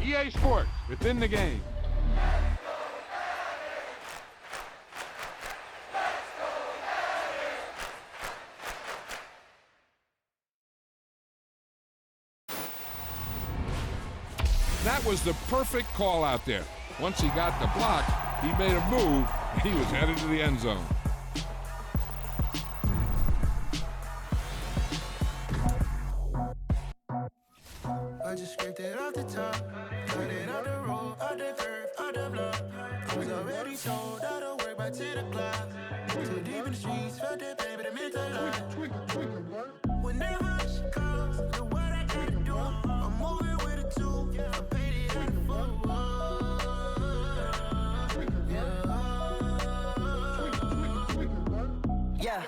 EA Sports, within the game. That was the perfect call out there. Once he got the block, he made a move, and he was headed to the end zone. I just scraped it off the top, cut it out the road, out the curve, out the block. I was already told I don't work by 10 o'clock. Too deep in the streets, felt that baby, the mental lie. Whenever she calls, do what I gotta do. I'm moving with a two, I paid it out the full. Yeah,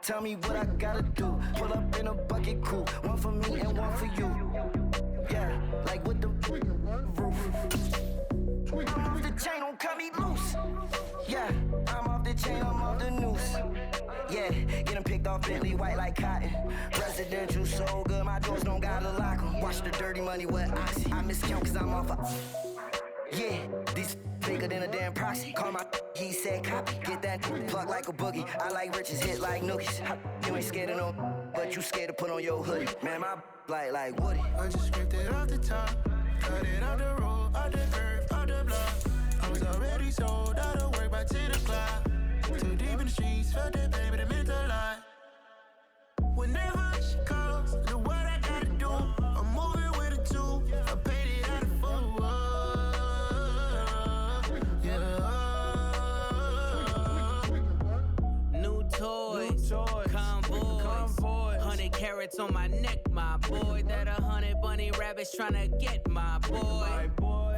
tell me what I gotta do. Pull up in a bucket coupe, one for me and one for you. Yeah, like with the roof. I'm off the chain, don't cut me loose. Yeah, I'm off the chain, I'm off the noose. Yeah, getting picked off Bentley, white like cotton. Residential so good, my doors don't gotta lock 'em. Watch the dirty money with Oxy. I miscount cause I'm off yeah, these bigger than a damn proxy. Call my he said copy. Get that plug like a boogie. I like riches, hit like nookies. You ain't scared of no, but you scared to put on your hoodie. Man, my like Woody. I just scraped it off the top, cut it out the road, out the curve, out the block. I was already sold, out of work by 10 o'clock. Too deep in the streets, felt that baby, the mental lie. Whenever she calls, do what I gotta do. I'm moving with a two, I paid it out of full. Toys, convoys, 100 carats on my neck, my boy. That 100 bunny rabbits tryna get my boy.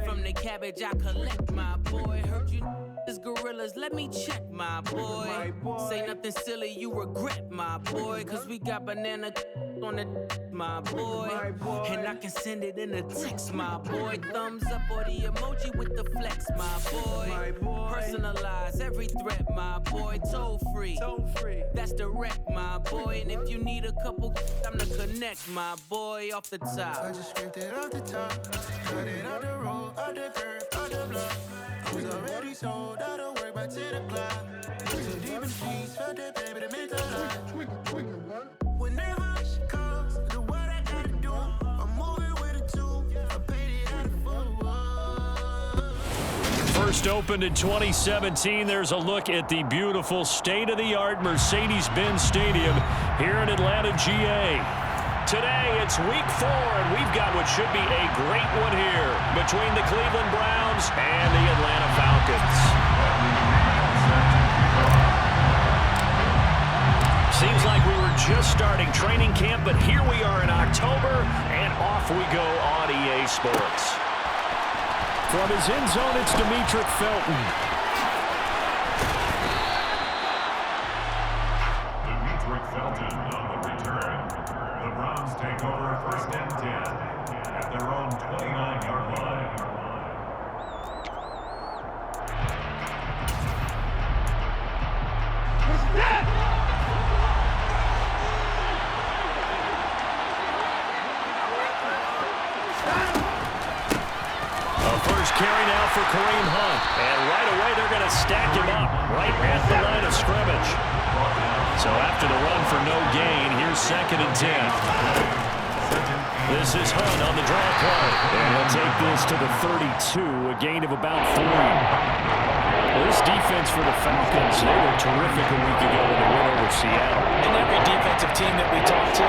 From the cabbage I collect, my boy. Heard you is gorillas, let me check, my boy. Say nothing silly, you regret, my boy. Cause we got banana on the my boy. And I can send it in a text, my boy. Thumbs up or the emoji with the flex, my boy. Personalize every threat, my boy. Toll free. That's direct, my boy. And if you need a couple, I'm the connect, my boy. Off the top. I just scraped it off the top, cut it out the road, out the curve, out the block. I was already sold, out of work by 10 o'clock. Too deep in the streets, felt that baby, the mental lie. Whenever she calls, do what I gotta do. I'm moving with a two, I paid it out of full. First opened in 2017, there's a look at the beautiful state-of-the-art Mercedes-Benz Stadium here in Atlanta, GA. Today, it's week 4, and we've got what should be a great one here between the Cleveland Browns and the Atlanta Falcons. Seems like we were just starting training camp, but here we are in October, and off we go on EA Sports. From his end zone, it's Demetric Felton. Demetric Felton on the return. The Browns take over first and 10 at their own 29-yard line. Carry now for Kareem Hunt. And right away, they're going to stack him up right at the line of scrimmage. So after the run for no gain, here's 2nd and 10. This is Hunt on the draw play. And he'll take this to the 32, a gain of about 3. Well, this defense for the Falcons, they were terrific a week ago in the win over Seattle. And every defensive team that we talk to,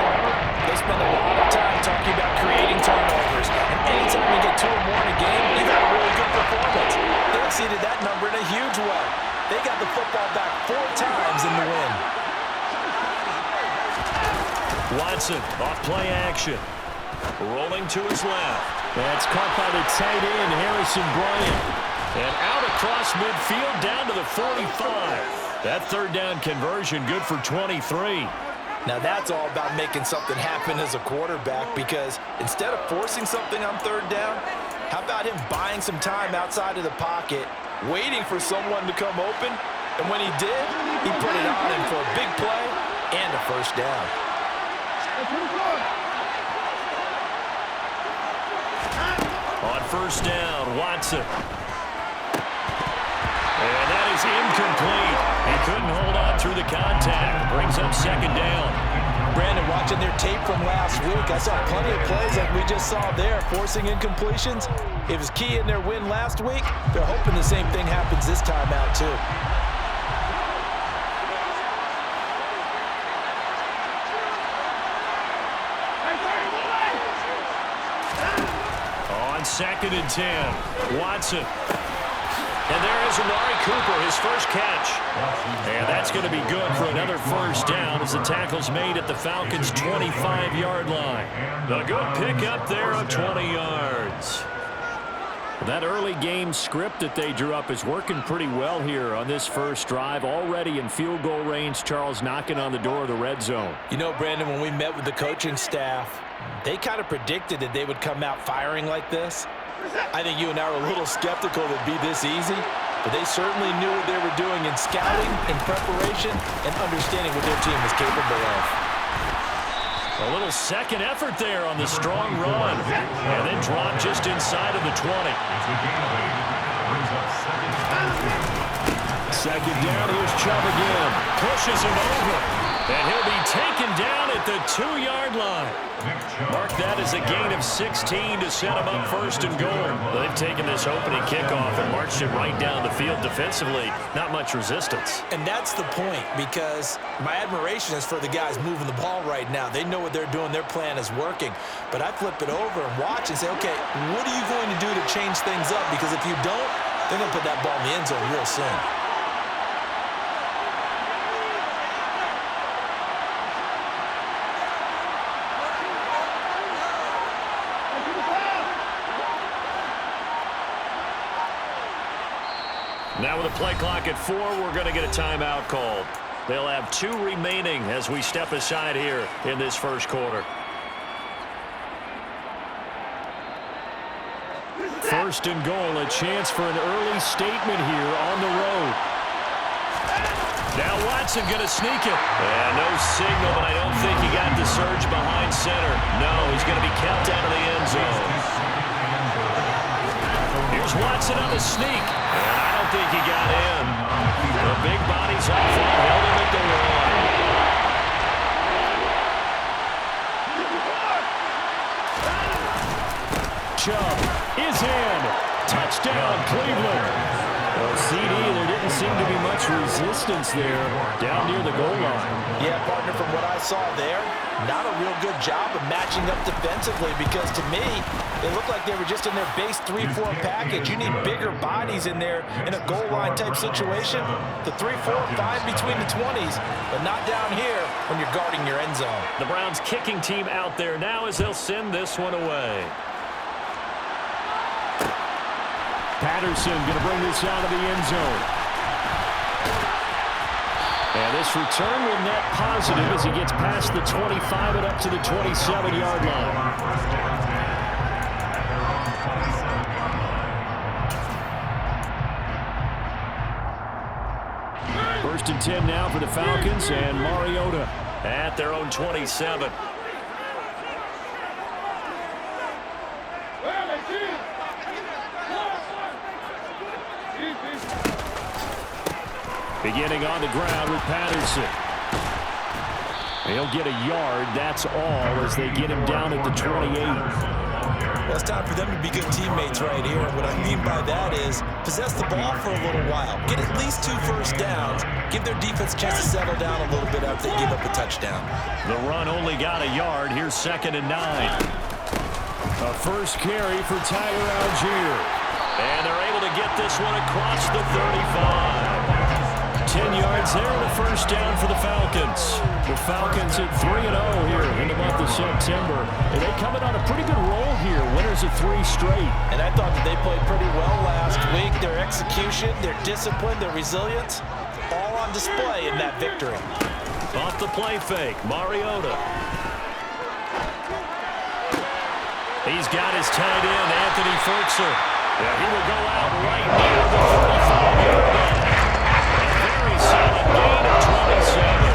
they spend a lot of time talking about creating turnovers. And anytime you get 2 or more in a game, you got a really good performance. They exceeded that number in a huge way. They got the football back 4 times in the win. Watson, off play action. Rolling to his left. That's caught by the tight end, Harrison Bryant. And out across midfield down to the 45. That 3rd down conversion good for 23. Now that's all about making something happen as a quarterback, because instead of forcing something on 3rd down, how about him buying some time outside of the pocket, waiting for someone to come open, and when he did, he put it on him for a big play and a first down. first down. Watson. And that is incomplete. He couldn't hold on through the contact. Brings up second down. Brandon, watching their tape from last week, I saw plenty of plays like we just saw there, forcing incompletions. It was key in their win last week. They're hoping the same thing happens this time out, too. On 2nd and 10, Watson. And there is Amari Cooper, his first catch. And that's going to be good for another first down as the tackle's made at the Falcons' 25-yard line. A good pickup there of 20 yards. That early game script that they drew up is working pretty well here on this first drive. Already in field goal range, Charles knocking on the door of the red zone. You know, Brandon, when we met with the coaching staff, they kind of predicted that they would come out firing like this. I think you and I were a little skeptical that it'd be this easy, but they certainly knew what they were doing in scouting, in preparation, and understanding what their team was capable of. A little second effort there on the strong run, and then dropped just inside of the 20. Second down, here's Chubb again. Pushes him over, and he'll be taken down at the 2-yard line. Mark that as a gain of 16 to set him up first and goal. They've taken this opening kickoff and marched it right down the field defensively. Not much resistance. And that's the point, because my admiration is for the guys moving the ball right now. They know what they're doing. Their plan is working. But I flip it over and watch and say, okay, what are you going to do to change things up? Because if you don't, they're going to put that ball in the end zone real soon. Now with a play clock at 4, we're going to get a timeout called. They'll have 2 remaining as we step aside here in this first quarter. First and goal, a chance for an early statement here on the road. Now Watson going to sneak it. And no signal, but I don't think he got the surge behind center. No, he's going to be kept out of the end zone. Here's Watson on the sneak. And I don't think he got in. The big body's up front, held him at the line. Chubb is in. Touchdown, Cleveland. Well, CD, there didn't seem to be much resistance there down near the goal line. Yeah, partner, from what I saw there, not a real good job of matching up defensively, because to me, they looked like they were just in their base 3-4 package. You need bigger bodies in there in a goal line type situation. The 3-4, 5 between the 20s, but not down here when you're guarding your end zone. The Browns kicking team out there now as they'll send this one away. Patterson going to bring this out of the end zone. And this return will net positive as he gets past the 25 and up to the 27-yard line. First and 10 now for the Falcons, and Mariota at their own 27. Beginning on the ground with Patterson. He'll get a yard, that's all, as they get him down at the 28. Well, it's time for them to be good teammates right here. And what I mean by that is possess the ball for a little while. Get at least 2 first downs. Give their defense a chance to settle down a little bit after they give up a touchdown. The run only got a yard. Here's 2nd and 9. A first carry for Tyler Algier. And they're able to get this one across the 35. 10 yards there and a first down for the Falcons. The Falcons at 3-0 here in the month of September. And they coming on a pretty good roll here. Winners of 3 straight. And I thought that they played pretty well last week. Their execution, their discipline, their resilience, all on display in that victory. Off the play fake, Mariota. He's got his tight end, Anthony Ferguson. Yeah, he will go out right near the 45-yard line. Very solid gain of 27.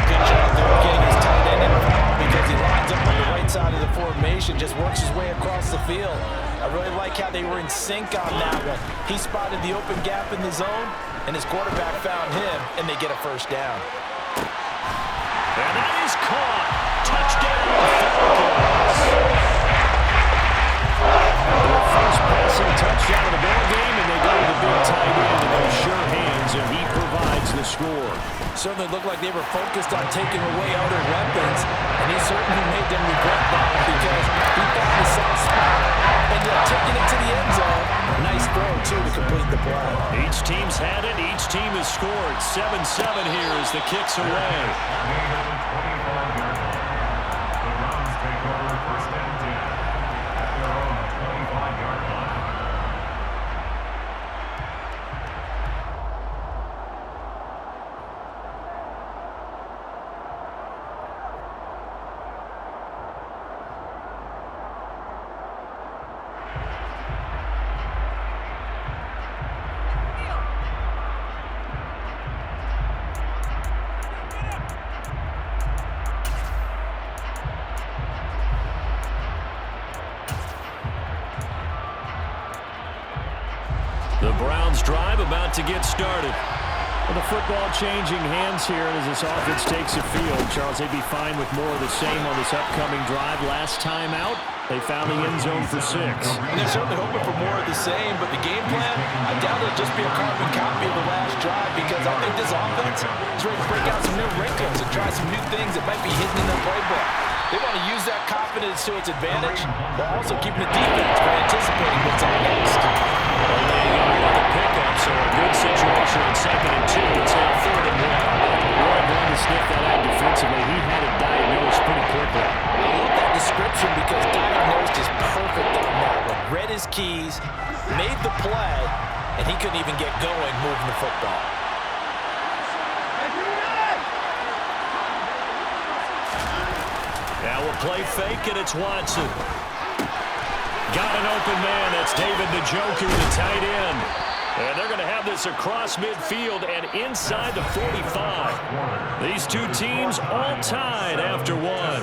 Good job there of getting his tight end involved, because he lines up on the right side of the formation, just works his way across the field. I really they were in sync on that one. He spotted the open gap in the zone, and his quarterback found him, and they get a first down. And that is caught. Touchdown, Falcons. Their first passing touchdown of the ball game, and they go to the big tight end in those sure hands, and he provides the score. Certainly looked like they were focused on taking away other weapons, and he certainly made them regret that because he found the soft spot, and yet taking it to the end zone. Nice throw, too, to complete the play. Each team's had it. Each team has scored. 7-7 here as the kick's away. The Browns take over first and 10 at their own 25-yard line. The Browns drive about to get started. Well, the football changing hands here as this offense takes the field. Charles, they'd be fine with more of the same on this upcoming drive. Last time out, they found the end zone for 6. And they're certainly hoping for more of the same, but the game plan, I doubt it'll just be a carbon copy of the last drive because I think this offense is ready to break out some new wrinkles and try some new things that might be hidden in their playbook. They want to use that confidence to its advantage while also keeping the defense from anticipating what's up next. Pickup, so a good situation on 2nd and 2. It's now 3rd and 1. Roy going to sniff that out defensively. He had it diagnosed pretty quickly. I love that description because diagnosed is perfect on that one. Read his keys, made the play, and he couldn't even get going moving the football. Now we'll play fake, and it's Watson. Got an open man. That's David Njoku, the tight end. And they're going to have this across midfield and inside the 45. These two teams all tied after one.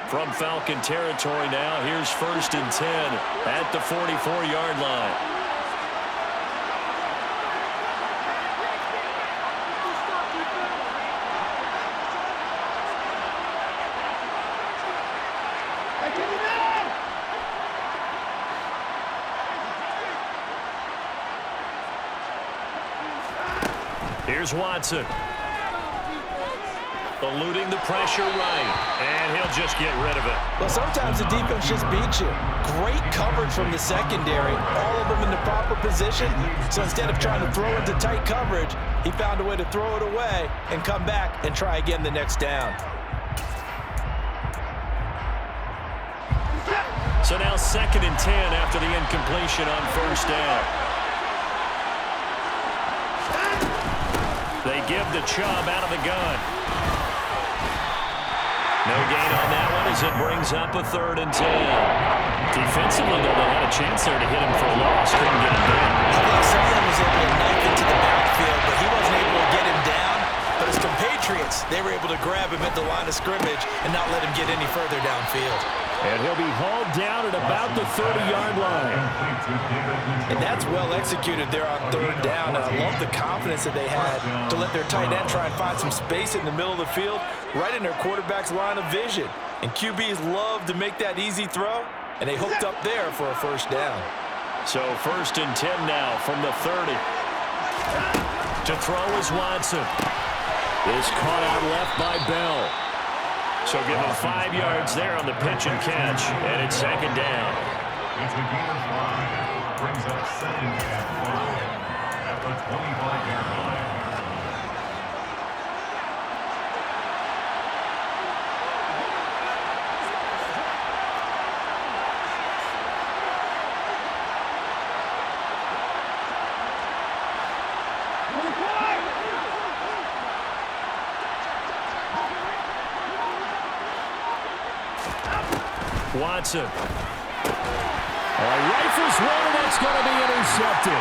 From Falcon territory now, here's 1st and 10 at the 44-yard line. Here's Watson. Eluding the pressure right, and he'll just get rid of it. Well, sometimes the defense just beats you. Great coverage from the secondary, all of them in the proper position. So instead of trying to throw into tight coverage, he found a way to throw it away and come back and try again the next down. So now 2nd and 10 after the incompletion on 1st down. They give the Chubb out of the gun. No gain on that one as it brings up a 3rd and 10. Defensively, though, they had a chance there to hit him for a loss. Couldn't get him down. I think someone was able to knife into the backfield, but he wasn't able to get him down. But his compatriots, they were able to grab him at the line of scrimmage and not let him get any further downfield. And he'll be hauled down at about the 30-yard line. And that's well executed there on 3rd down. And I love the confidence that they had to let their tight end try and find some space in the middle of the field, right in their quarterback's line of vision. And QBs love to make that easy throw, and they hooked up there for a 1st down. So 1st and 10 now from the 30. To throw is Watson. This caught out left by Bell. So give him 5 yards there on the pitch and catch, and it's 2nd down. It's a gain of 5. Brings up 2nd and 5 at the 25-yard line. Watson. Rifles one, and that's going to be intercepted.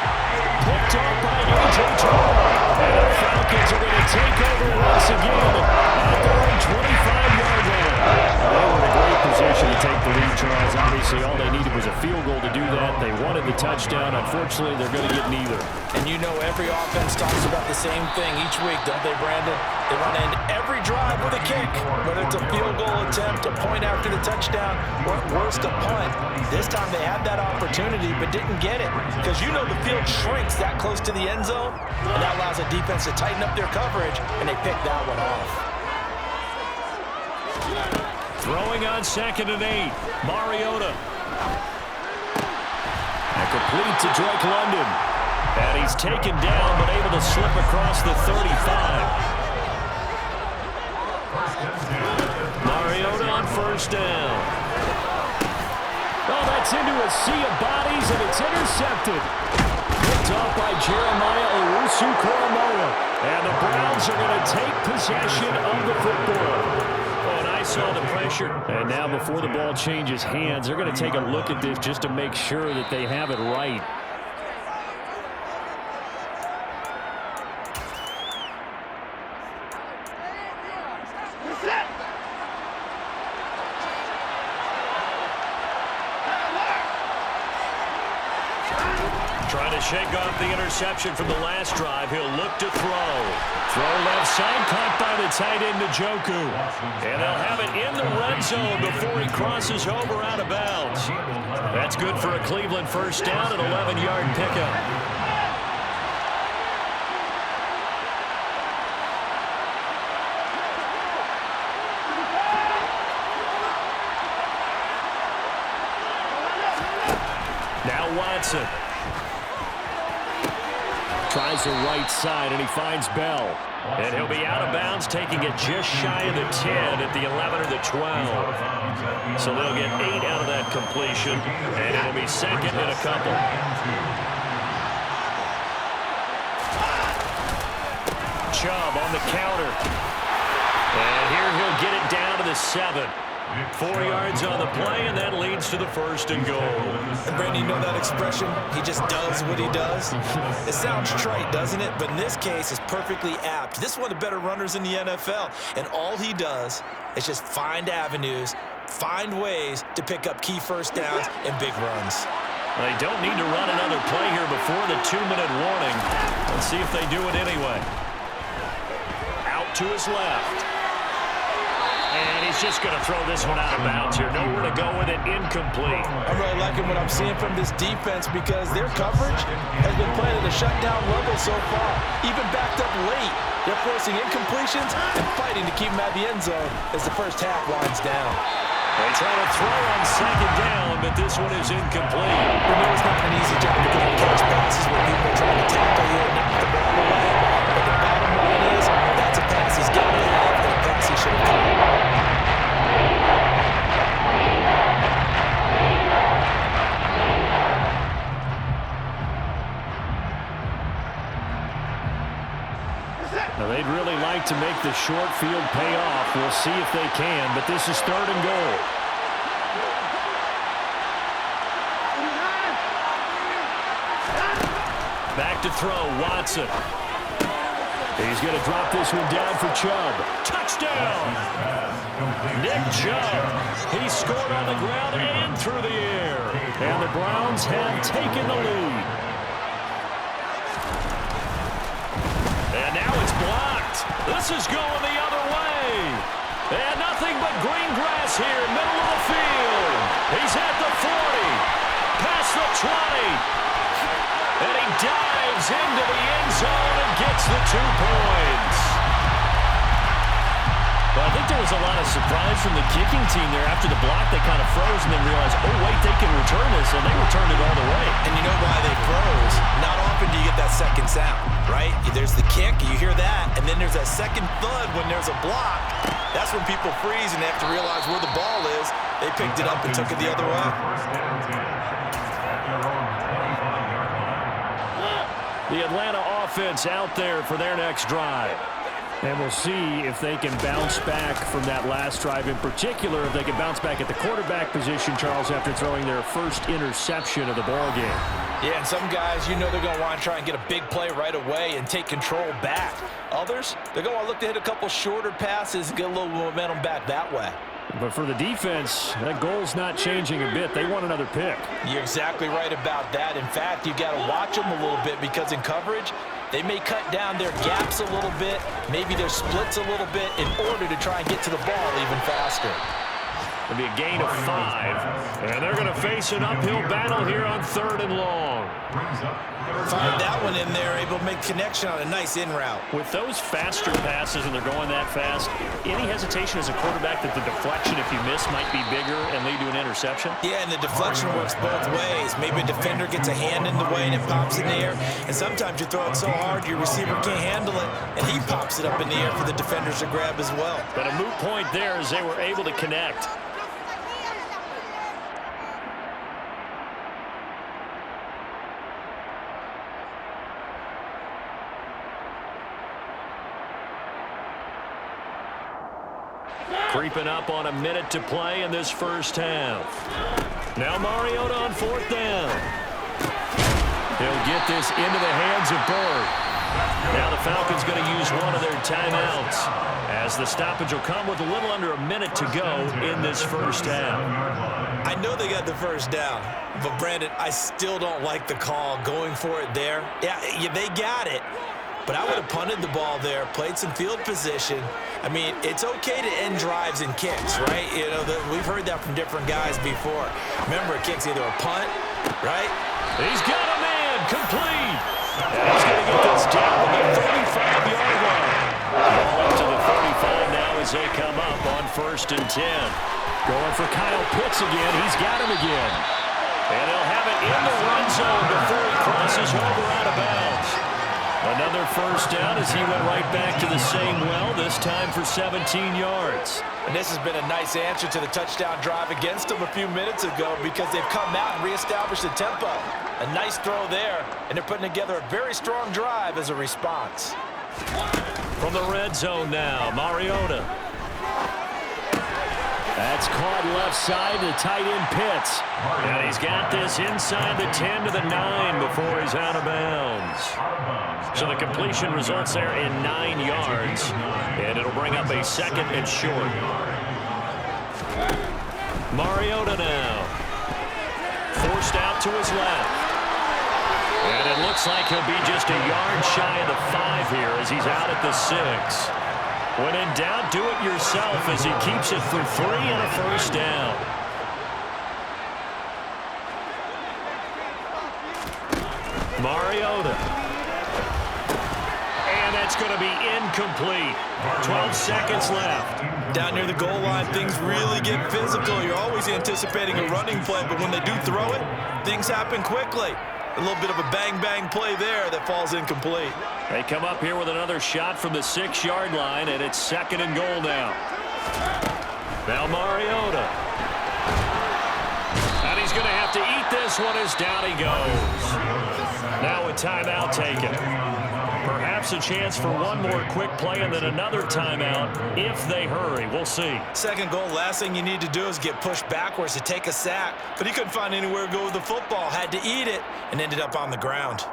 Picked up by A.J. Terrell. And the Falcons are going to take over once again at their own 25-yard line. They were in a great position to take the lead, Charles. Obviously, all they needed was a field goal to do that. They wanted the touchdown. Unfortunately, they're going to get neither. And you know every offense talks about the same thing each week, don't they, Brandon? They want to end every drive with a kick, whether it's a field goal attempt, a point after the touchdown, or at worst, a punt. This time they had that opportunity but didn't get it because you know the field shrinks that close to the end zone, and that allows the defense to tighten up their coverage, and they picked that one off. Throwing on 2nd and 8. Mariota. And complete to Drake London. And he's taken down but able to slip across the 35. Mariota on 1st down. Oh, that's into a sea of bodies, and it's intercepted. Picked off by Jeremiah Owusu-Koramoah. And the Browns are going to take possession of the football. Oh, and I saw the pressure. And now before the ball changes hands, they're going to take a look at this just to make sure that they have it right. Trying to shake off the interception from the last drive. He'll look to throw. Throw left side, caught by the tight end, Njoku. And they'll have it in the red zone before he crosses over out of bounds. That's good for a Cleveland 1st down and 11-yard pickup. Now Watson. Tries the right side, and he finds Bell. And he'll be out of bounds, taking it just shy of the 10 at the 11 or the 12. So they'll get 8 out of that completion, and it'll be 2nd and a couple. Chubb on the counter. And here he'll get it down to the 7. 4 yards on the play, and that leads to the 1st and goal. And Brandon, you know that expression? He just does what he does. It sounds trite, doesn't it? But in this case, it's perfectly apt. This is one of the better runners in the NFL, and all he does is just find avenues, find ways to pick up key 1st downs and big runs. They don't need to run another play here before the 2-minute warning. Let's see if they do it anyway. Out to his left. And he's just going to throw this one out of bounds here. Nowhere to go with it. Incomplete. I'm really liking what I'm seeing from this defense because their coverage has been playing at a shutdown level so far. Even backed up late, they're forcing incompletions and fighting to keep them at the end zone as the first half winds down. They try to throw on 2nd down, but this one is incomplete. We know it's not an easy job because we catch passes where people are trying to tackle you and knock the ball away. But the bottom line is that's a pass he's got to have and a pass he should have caught. Now, they'd really like to make the short field pay off. We'll see if they can, but this is 3rd and goal. Back to throw, Watson. He's going to drop this one down for Chubb. Touchdown! Nick Chubb. He scored on the ground and through the air. And the Browns have taken the lead. And now it's blocked. This is going the other way. And nothing but green grass here, middle of the field. He's at the 40, past the 20. And he dives into the end zone and gets the 2 points. Well, I think there was a lot of surprise from the kicking team there. After the block, they kind of froze and then realized, oh, wait, they can return this, and they returned it all the way. And you know why they froze? Not often do you get that second sound, right? There's the kick, you hear that, and then there's that second thud when there's a block. That's when people freeze and they have to realize where the ball is. They picked it up and took it the other way. The Atlanta offense out there for their next drive. And we'll see if they can bounce back from that last drive, in particular, if they can bounce back at the quarterback position, Charles, after throwing their first interception of the ball game. Yeah, and some guys, they're going to want to try and get a big play right away and take control back. Others, they're going to want to look to hit a couple shorter passes and get a little momentum back that way. But for the defense, that goal's not changing a bit. They want another pick. You're exactly right about that. In fact, you've got to watch them a little bit because in coverage, they may cut down their gaps a little bit, maybe their splits a little bit in order to try and get to the ball even faster. It'll be a gain of 5. And they're going to face an uphill battle here on 3rd and long. Fired that one in there, able to make connection on a nice in route. With those faster passes and they're going that fast, any hesitation as a quarterback that the deflection, if you miss, might be bigger and lead to an interception? Yeah, and the deflection works both ways. Maybe a defender gets a hand in the way and it pops in the air. And sometimes you throw it so hard your receiver can't handle it, and he pops it up in the air for the defenders to grab as well. But a moot point there as they were able to connect. Creeping up on a minute to play in this first half. Now Mariota on 4th down. He'll get this into the hands of Bird. Now the Falcons going to use one of their timeouts as the stoppage will come with a little under a minute to go in this first half. I know they got the first down, but Brandon, I still don't like the call going for it there. Yeah, they got it. But I would have punted the ball there, played some field position. I mean, it's okay to end drives and kicks, right? We've heard that from different guys before. Remember, a kick's either a punt, right? He's got a man, complete. And he's going to get this down to the 35-yard line. Ball up to the 35 now as they come up on 1st and 10. Going for Kyle Pitts again. He's got him again. And he'll have it in the run zone before he crosses over out of bounds. Another first down as he went right back to the same well, this time for 17 yards. And this has been a nice answer to the touchdown drive against them a few minutes ago because they've come out and reestablished the tempo. A nice throw there, and they're putting together a very strong drive as a response. From the red zone now, Mariota. That's caught left side to tight end Pitts. And he's got this inside the 10 to the 9 before he's out of bounds. So the completion results there in 9 yards. And it'll bring up a 2nd and short. Mariota now. Forced out to his left. And it looks like he'll be just a yard shy of the 5 here as he's out at the 6. When in doubt, do it yourself as he keeps it for 3 and a first down. Mariota. And that's going to be incomplete. 12 seconds left. Down near the goal line, things really get physical. You're always anticipating a running play, but when they do throw it, things happen quickly. A little bit of a bang-bang play there that falls incomplete. They come up here with another shot from the 6-yard line, and it's 2nd and goal now. Now Mariota. And he's going to have to eat this one as down he goes. Now a timeout taken. Perhaps a chance for one more quick play and then another timeout if they hurry. We'll see. 2nd goal, last thing you need to do is get pushed backwards to take a sack. But he couldn't find anywhere to go with the football. Had to eat it and ended up on the ground.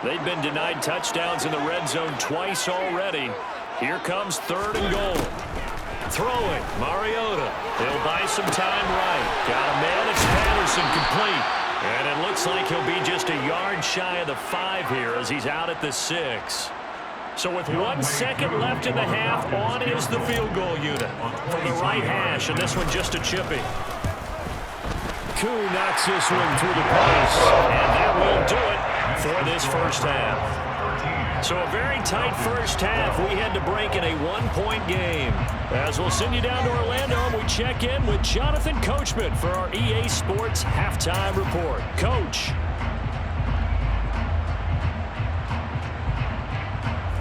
They've been denied touchdowns in the red zone twice already. Here comes 3rd and goal. Throwing, Mariota. He'll buy some time right. Got a man, it's Patterson, complete. And it looks like he'll be just a yard shy of the 5 here as he's out at the 6. So with 1 second left in the half, on is the field goal unit from the right hash, and this one just a chippy. Koo knocks this one through the post, and that will do it for this first half. So a very tight first half. We had to break in a 1-point game. As we'll send you down to Orlando, and we check in with Jonathan Coachman for our EA Sports Halftime Report. Coach.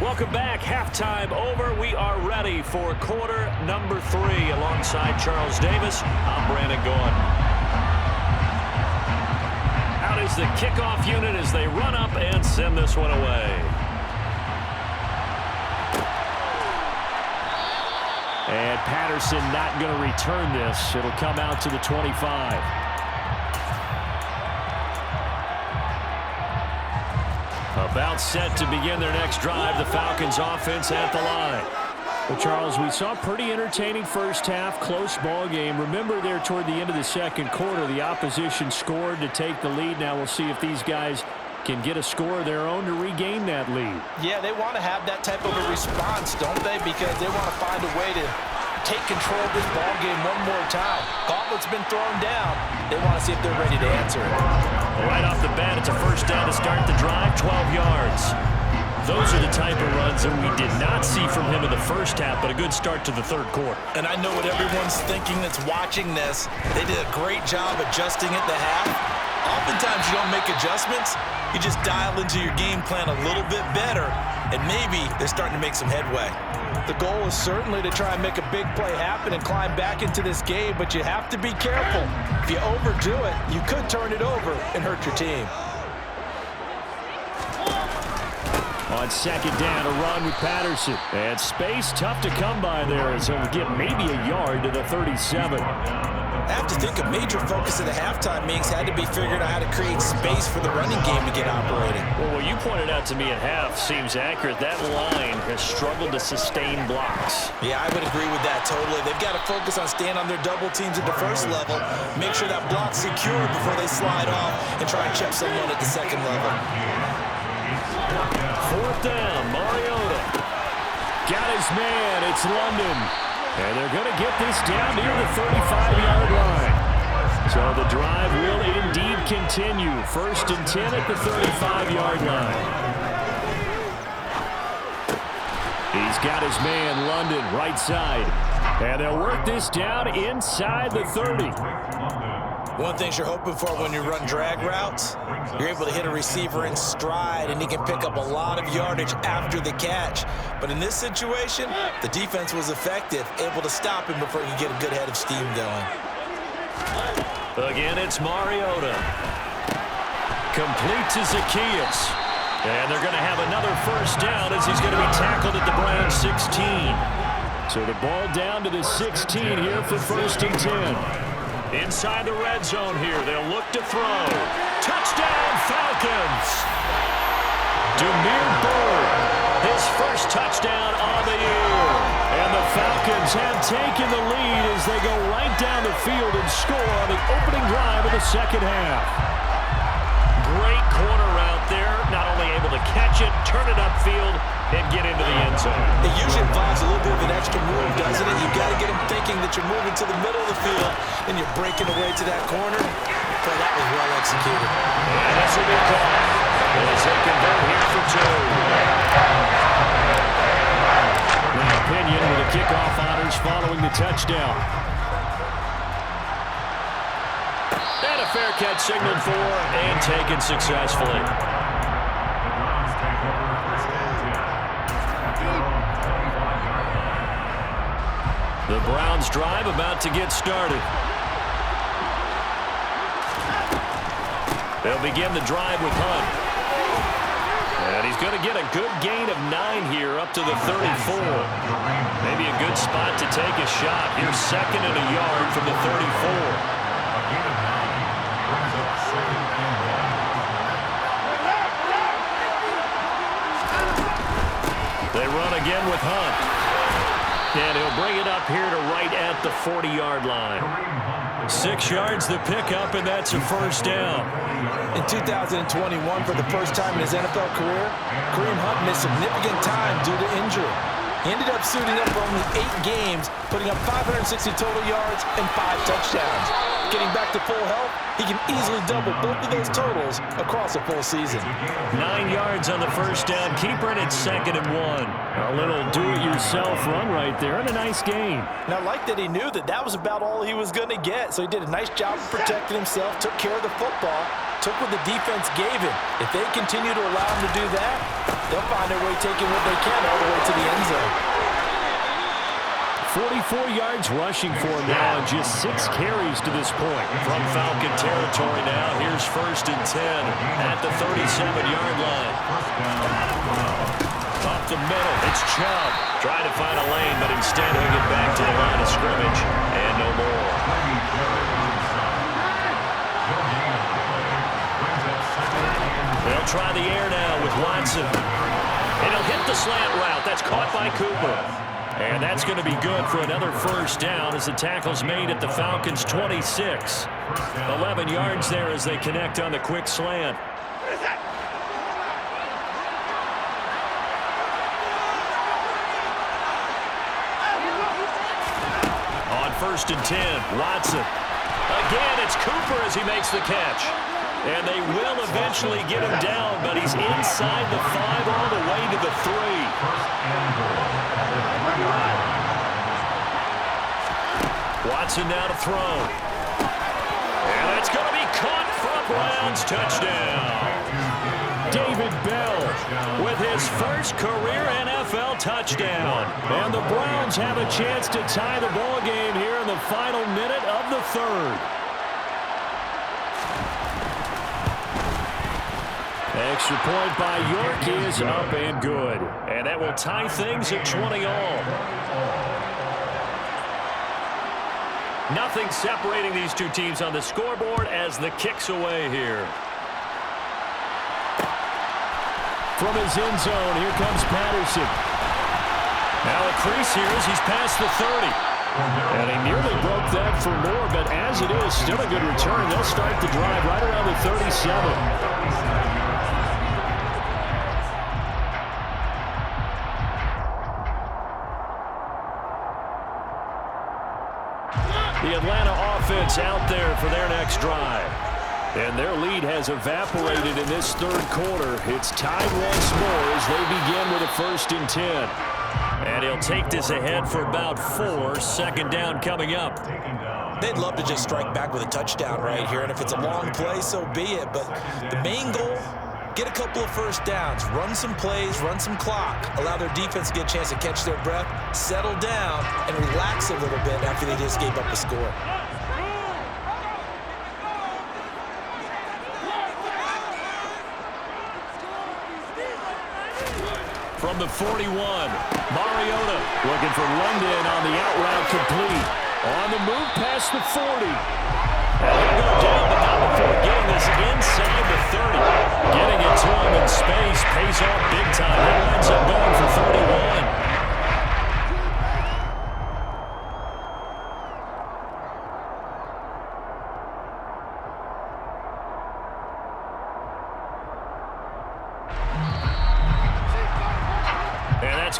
Welcome back. Halftime over. We are ready for quarter number 3 alongside Charles Davis. I'm Brandon Gordon. Out is the kickoff unit as they run up and send this one away. And Patterson not going to return this. It'll come out to the 25. About set to begin their next drive. The Falcons offense at the line. Well, Charles, we saw a pretty entertaining first half, close ball game. Remember there toward the end of the second quarter, the opposition scored to take the lead. Now we'll see if these guys can get a score of their own to regain that lead. Yeah, they want to have that type of a response, don't they? Because they want to find a way to take control of this ball game one more time. Gauntlet's been thrown down. They want to see if they're ready to answer it. Right off the bat, it's a first down to start the drive, 12 yards. Those are the type of runs that we did not see from him in the first half, but a good start to the third quarter. And I know what everyone's thinking that's watching this. They did a great job adjusting at the half. Oftentimes you don't make adjustments. You just dial into your game plan a little bit better, and maybe they're starting to make some headway. The goal is certainly to try and make a big play happen and climb back into this game, but you have to be careful. If you overdo it, you could turn it over and hurt your team. On second down, a run with Patterson. And space tough to come by there as he'll get maybe a yard to the 37. I have to think a major focus of the halftime meetings had to be figuring out how to create space for the running game to get operating. Well, what you pointed out to me at half seems accurate. That line has struggled to sustain blocks. Yeah, I would agree with that totally. They've got to focus on staying on their double teams at the first level, make sure that block's secure before they slide off and try and check someone at the second level. Fourth down, Mariota. Got his man, it's London. And they're going to get this down near the 35-yard line. So the drive will indeed continue. First and 10 at the 35-yard line. He's got his man, London, right side. And they'll work this down inside the 30. One thing you're hoping for when you run drag routes, you're able to hit a receiver in stride, and he can pick up a lot of yardage after the catch. But in this situation, the defense was effective, able to stop him before he could get a good head of steam going. Again, it's Mariota. Complete to Zacchaeus. And they're going to have another first down as he's going to be tackled at the Browns 16. So the ball down to the 16 here for first and 10. Inside the red zone here, they'll look to throw. Touchdown, Falcons! Demir Bird, his first touchdown on the year. And the Falcons have taken the lead as they go right down the field and score on the opening drive of the second half. Great corner out there, not only able to catch it, turn it upfield, and get into the end zone. It usually involves a little bit of an extra move, doesn't it? You've got to get them thinking that you're moving to the middle of the field and you're breaking away to that corner. Boy, that was well executed. And this will be caught. As they convert here for two. In opinion, with the kickoff honors following the touchdown. And a fair catch signaled for and taken successfully. The Browns drive about to get started. They'll begin the drive with Hunt. And he's going to get a good gain of 9 here up to the 34. Maybe a good spot to take a shot. Here's second and a yard from the 34. They run again with Hunt. And he'll bring it up here to right at the 40-yard line. 6 yards the pickup, and that's a first down. In 2021, for the first time in his NFL career, Kareem Hunt missed significant time due to injury. He ended up suiting up for only 8 games, putting up 560 total yards and 5 touchdowns. Getting back to full health, he can easily double both of those totals across a full season. 9 yards on the first down, keeper in at second and 1. A little do-it-yourself run right there, and a nice gain. Now, I like that he knew that was about all he was going to get, so he did a nice job of protecting himself, took care of the football, took what the defense gave him. If they continue to allow him to do that, they'll find their way taking what they can all the way to the end zone. 44 yards rushing for him now, and just 6 carries to this point. From Falcon territory now, here's first and 10 at the 37-yard line. Up up the middle. It's Chubb. Trying to find a lane, but instead he'll get back to the line of scrimmage. And no more. They'll try the air now with Watson. And he'll hit the slant route. That's caught by Cooper. And that's going to be good for another first down as the tackle's made at the Falcons' 26. 11 yards there as they connect on the quick slant. On 1st and 10, Watson. Again, it's Cooper as he makes the catch. And they will eventually get him down, but he's inside the 5 all the way to the 3. Watson now to throw. And that's going to be caught for a Browns touchdown. David Bell with his first career NFL touchdown. And the Browns have a chance to tie the ball game here in the final minute of the 3rd. Extra point by York is up and good. And that will tie things at 20 all. Nothing separating these two teams on the scoreboard as the kick's away here. From his end zone, here comes Patterson. Now a crease here as he's past the 30. And he nearly broke that for more, but as it is, still a good return. They'll start the drive right around the 37. The Atlanta offense out there for their next drive. And their lead has evaporated in this 3rd quarter. It's tied once more as they begin with a 1st and 10. And he'll take this ahead for about 4. 2nd down coming up. They'd love to just strike back with a touchdown right here. And if it's a long play, so be it. But the main goal, get a couple of first downs, run some plays, run some clock, allow their defense to get a chance to catch their breath, settle down, and relax a little bit after they just gave up a score. From the 41, Mariota looking for London on the out route complete. On the move past the 40. And he'll go down, but not before getting this inside the 30. Getting it to him in space pays off big time. That winds up going for 31.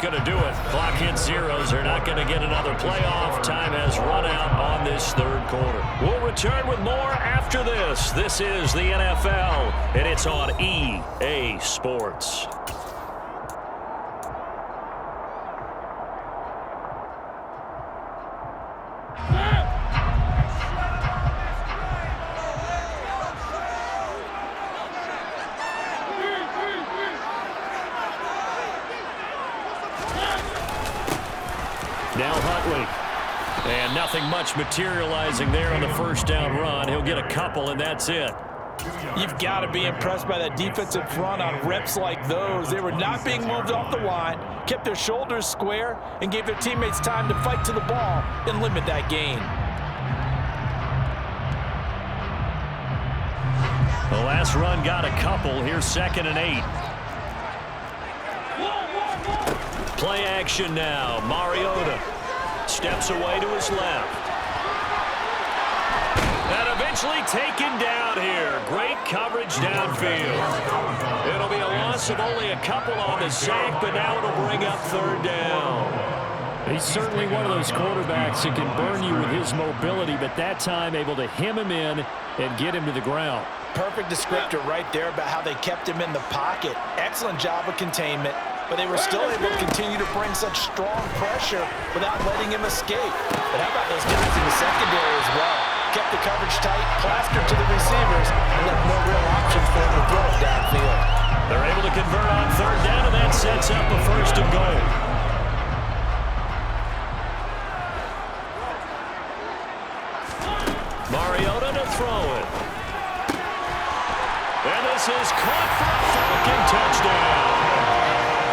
Going to do it. Clock hits zeros. They're not going to get another playoff. Time has run out on this 3rd quarter. We'll return with more after this. This is the NFL, and it's on EA Sports. Now Huntley. And nothing much materializing there on the 1st down run. He'll get a couple, and that's it. You've got to be impressed by that defensive front on reps like those. They were not being moved off the line, kept their shoulders square, and gave their teammates time to fight to the ball and limit that gain. The last run got a couple. Here's 2nd and 8. Play action now. Mariota steps away to his left. And eventually taken down here. Great coverage downfield. It'll be a loss of only a couple on the sack, but now it'll bring up 3rd down. He's certainly one of those quarterbacks that can burn you with his mobility, but that time able to hem him in and get him to the ground. Perfect descriptor right there about how they kept him in the pocket. Excellent job of containment, but they were still able to continue to bring such strong pressure without letting him escape. But how about those guys in the secondary as well? Kept the coverage tight, plastered to the receivers, and left no real options for him to throw it downfield. They're able to convert on 3rd down, and that sets up a 1st and goal. Mariota to throw it. And this is caught for a Falcon touchdown.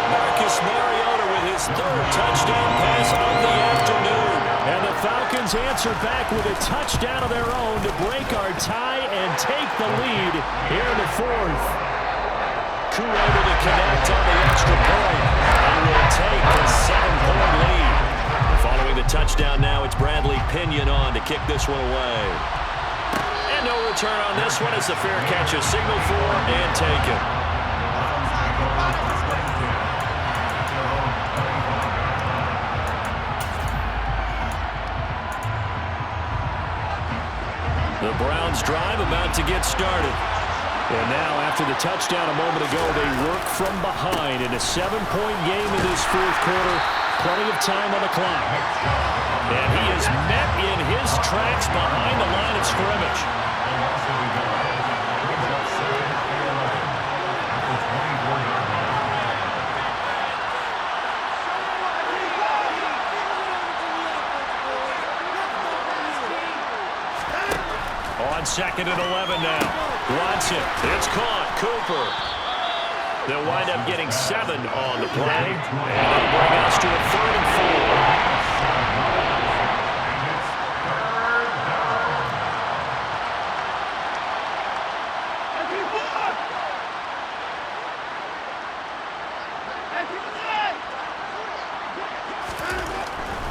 Marcus Marcus Mariota with his third touchdown pass of the afternoon. And the Falcons answer back with a touchdown of their own to break our tie and take the lead here in the fourth. Koo able to connect on the extra point and will take the 7-point lead. Following the touchdown now, it's Bradley Pinion on to kick this one away. And no return on this one as the fair catch is signaled for and taken. The Browns drive about to get started. And now, after the touchdown a moment ago, they work from behind in a 7-point game in this fourth quarter. Plenty of time on the clock. And he is met in his tracks behind the line of scrimmage. On 2nd and 11 now. Watson, it's caught. Cooper. They'll wind up getting 7 on the play. And they'll bring us to a 3rd and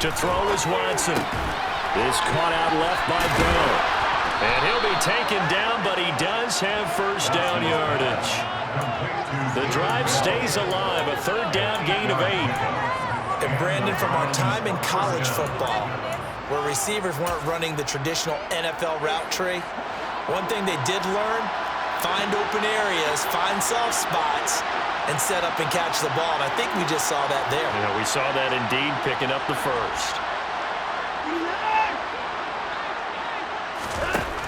4. To throw is Watson. Is caught out left by Bell. And he'll be taken down, but he does have first down yardage. The drive stays alive, a 3rd down gain of 8. And Brandon, from our time in college football, where receivers weren't running the traditional NFL route tree, one thing they did learn, find open areas, find soft spots, and set up and catch the ball. And I think we just saw that there. Yeah, we saw that indeed, picking up the first.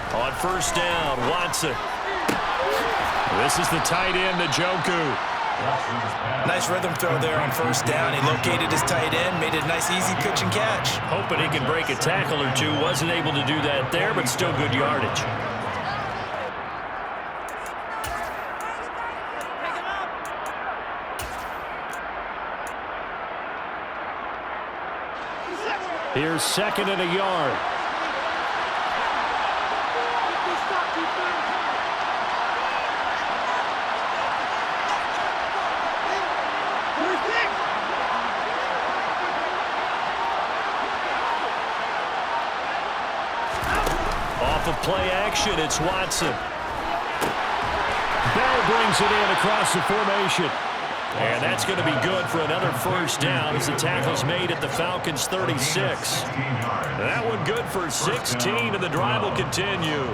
On 1st down, Watson. This is the tight end, Njoku. Nice rhythm throw there on 1st down. He located his tight end, made it a nice, easy pitch and catch. Hoping he can break a tackle or two. Wasn't able to do that there, but still good yardage. Here's 2nd and a yard. Off of play action, it's Watson. Bell brings it in across the formation. And that's going to be good for another first down as the tackle's made at the Falcons' 36. That one good for 16, and the drive will continue.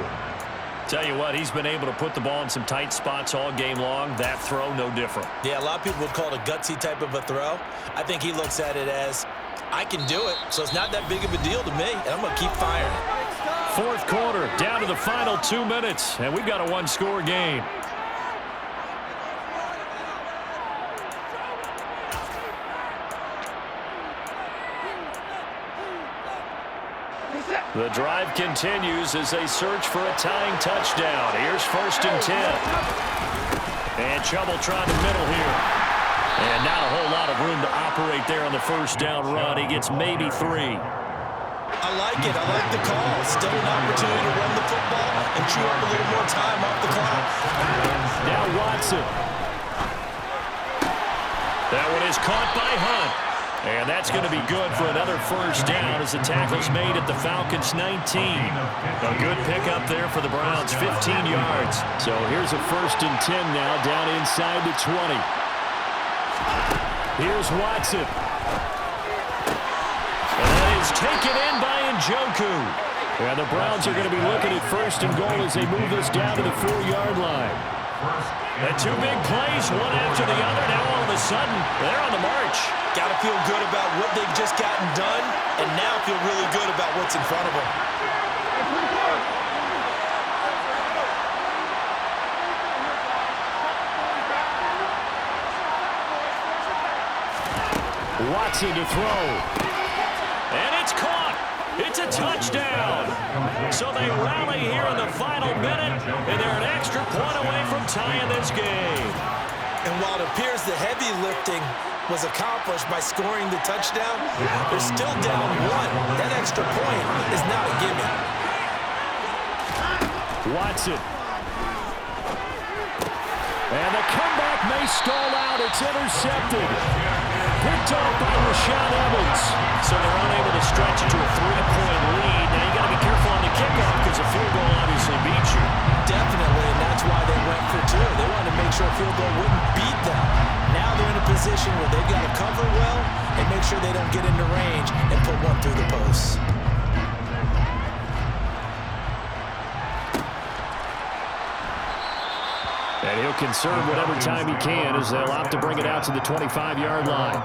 Tell you what, he's been able to put the ball in some tight spots all game long. That throw, no different. Yeah, a lot of people would call it a gutsy type of a throw. I think he looks at it as, I can do it, so it's not that big of a deal to me, and I'm going to keep firing. Fourth quarter, down to the final 2 minutes, and we've got a one-score game. The drive continues as they search for a tying touchdown. Here's 1st and 10. And trouble trying the middle here. And not a whole lot of room to operate there on the first down run. He gets maybe 3. I like it. I like the call. Still an opportunity to run the football and chew up a little more time off the clock. Now Watson. That one is caught by Hunt. And that's going to be good for another first down as the tackle's made at the Falcons' 19. A good pickup there for the Browns, 15 yards. So here's a 1st and 10 now, down inside the 20. Here's Watson. And that is taken in by Njoku. And the Browns are going to be looking at 1st and goal as they move this down to the 4-yard line. And 2 big plays, one after the other. Now all of a sudden, they're on the march. Got to feel good about what they've just gotten done, and now feel really good about what's in front of them. Watson to throw. And it's caught. It's a touchdown. So they rally here in the final minute, and they're an extra point away from tying this game. And while it appears the heavy lifting was accomplished by scoring the touchdown. They're still down 1. That extra point is not a gimme. Watson. And the comeback may stall out. It's intercepted. Picked off by Rashaan Evans. So they're unable to stretch it to a 3-point lead. Now you got to be careful on the kickoff because a field goal obviously beats you. Definitely, and that's why they went for 2. They wanted to make sure a field goal wouldn't beat them. Now they're in a position where they've got to cover well and make sure they don't get into range and put one through the posts. And he'll conserve whatever time he can as they'll opt to bring it out to the 25-yard line.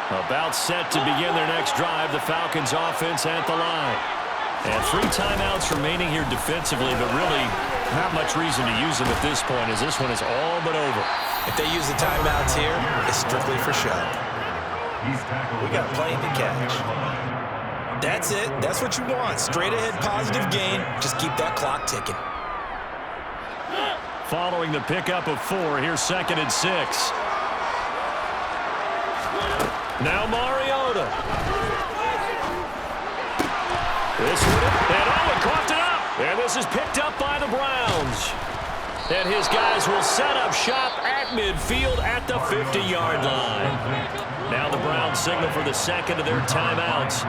About set to begin their next drive, the Falcons offense at the line. And 3 timeouts remaining here defensively, but really not much reason to use them at this point as this one is all but over. If they use the timeouts here, it's strictly for show. We got plenty to catch. That's it. That's what you want. Straight ahead positive gain. Just keep that clock ticking. Following the pickup of 4, here's 2nd and 6. Now Mariota. This one, and Owen coughed it up. And this is picked up by the Browns. And his guys will set up shop at midfield at the 50-yard line. Now the Browns signal for the 2nd of their timeouts,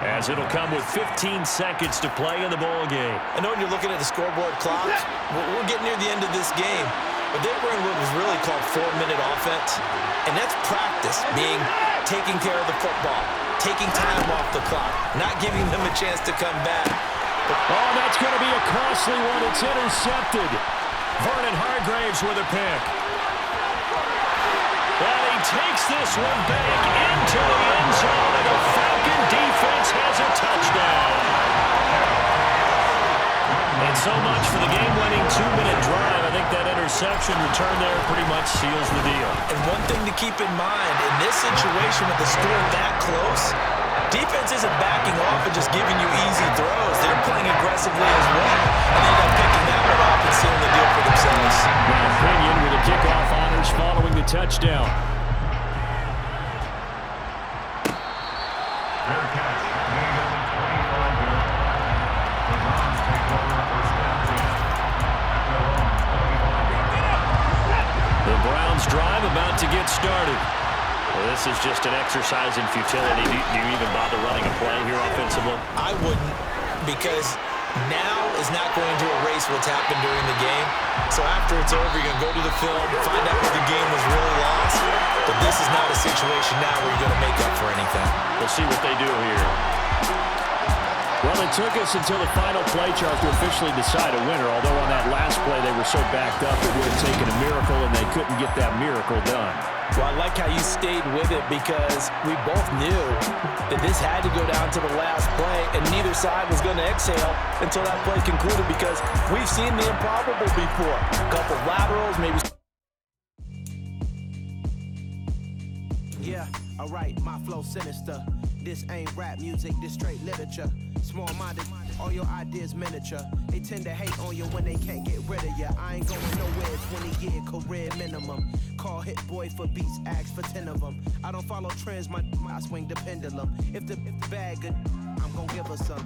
as it'll come with 15 seconds to play in the ball game. I know when you're looking at the scoreboard clock, we're getting near the end of this game, but they were in what was really called 4-minute offense, and that's practice, meaning taking care of the football, taking time off the clock, not giving them a chance to come back. Oh, that's going to be a costly one. It's intercepted. Vernon Hargraves with a pick. And he takes this one back into the end zone, and the Falcon defense has a touchdown. And so much for the game-winning 2-minute drive. I think that interception return there pretty much seals the deal. And one thing to keep in mind, in this situation with the score that close, defense isn't backing off and just giving you easy throws. They're playing aggressively as well. And they end up picking that one off and sealing the deal for themselves. Now Pinion with the kickoff honors following the touchdown. The Browns drive about to get started. Well, this is just an exercise in futility. Do you even bother running a play here offensively? I wouldn't, because now is not going to erase what's happened during the game. So after it's over, you're going to go to the film, find out if the game was really lost. But this is not a situation now where you're going to make up for anything. We'll see what they do here. Well, it took us until the final play chart to officially decide a winner, although on that last play they were so backed up it would have taken a miracle, and they couldn't get that miracle done. Well, I like how you stayed with it, because we both knew that this had to go down to the last play, and neither side was going to exhale until that play concluded, because we've seen the improbable before. A couple laterals, maybe. Yeah, alright, my flow sinister. This ain't rap music, this straight literature. Small-minded, all your ideas miniature. They tend to hate on you when they can't get rid of you. I ain't going nowhere, 20-year career minimum. Call Hit Boy for beats, ask for 10 of them. I don't follow trends, I swing the pendulum. If the bag good, I'm gonna give her some.